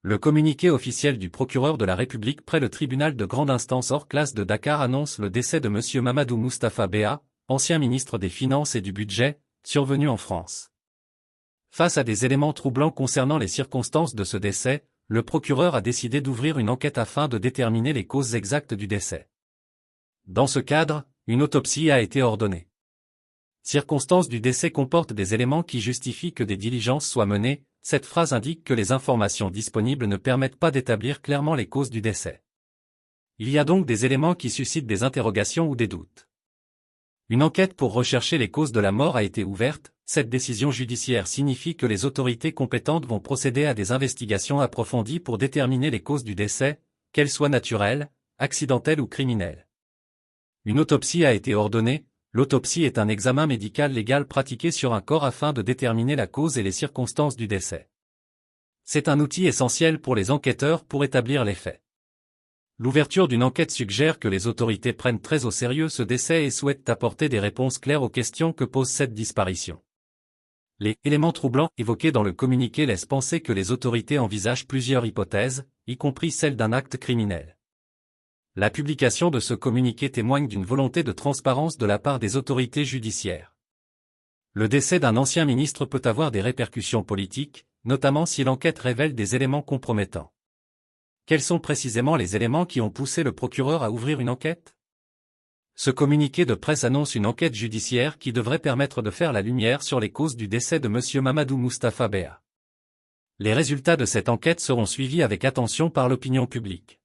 Le communiqué officiel du procureur de la République près le tribunal de grande instance hors classe de Dakar annonce le décès de M. Mamadou Moustapha Béa, ancien ministre des Finances et du Budget, survenu en France. Face à des éléments troublants concernant les circonstances de ce décès, le procureur a décidé d'ouvrir une enquête afin de déterminer les causes exactes du décès. Dans ce cadre, une autopsie a été ordonnée. Circonstances du décès comportent des éléments qui justifient que des diligences soient menées. Cette phrase indique que les informations disponibles ne permettent pas d'établir clairement les causes du décès. Il y a donc des éléments qui suscitent des interrogations ou des doutes. Une enquête pour rechercher les causes de la mort a été ouverte. Cette décision judiciaire signifie que les autorités compétentes vont procéder à des investigations approfondies pour déterminer les causes du décès, qu'elles soient naturelles, accidentelles ou criminelles. Une autopsie a été ordonnée. L'autopsie est un examen médical légal pratiqué sur un corps afin de déterminer la cause et les circonstances du décès. C'est un outil essentiel pour les enquêteurs pour établir les faits. L'ouverture d'une enquête suggère que les autorités prennent très au sérieux ce décès et souhaitent apporter des réponses claires aux questions que pose cette disparition. Les éléments troublants évoqués dans le communiqué laissent penser que les autorités envisagent plusieurs hypothèses, y compris celle d'un acte criminel. La publication de ce communiqué témoigne d'une volonté de transparence de la part des autorités judiciaires. Le décès d'un ancien ministre peut avoir des répercussions politiques, notamment si l'enquête révèle des éléments compromettants. Quels sont précisément les éléments qui ont poussé le procureur à ouvrir une enquête ? Ce communiqué de presse annonce une enquête judiciaire qui devrait permettre de faire la lumière sur les causes du décès de M. Mamadou Moustapha Béa. Les résultats de cette enquête seront suivis avec attention par l'opinion publique.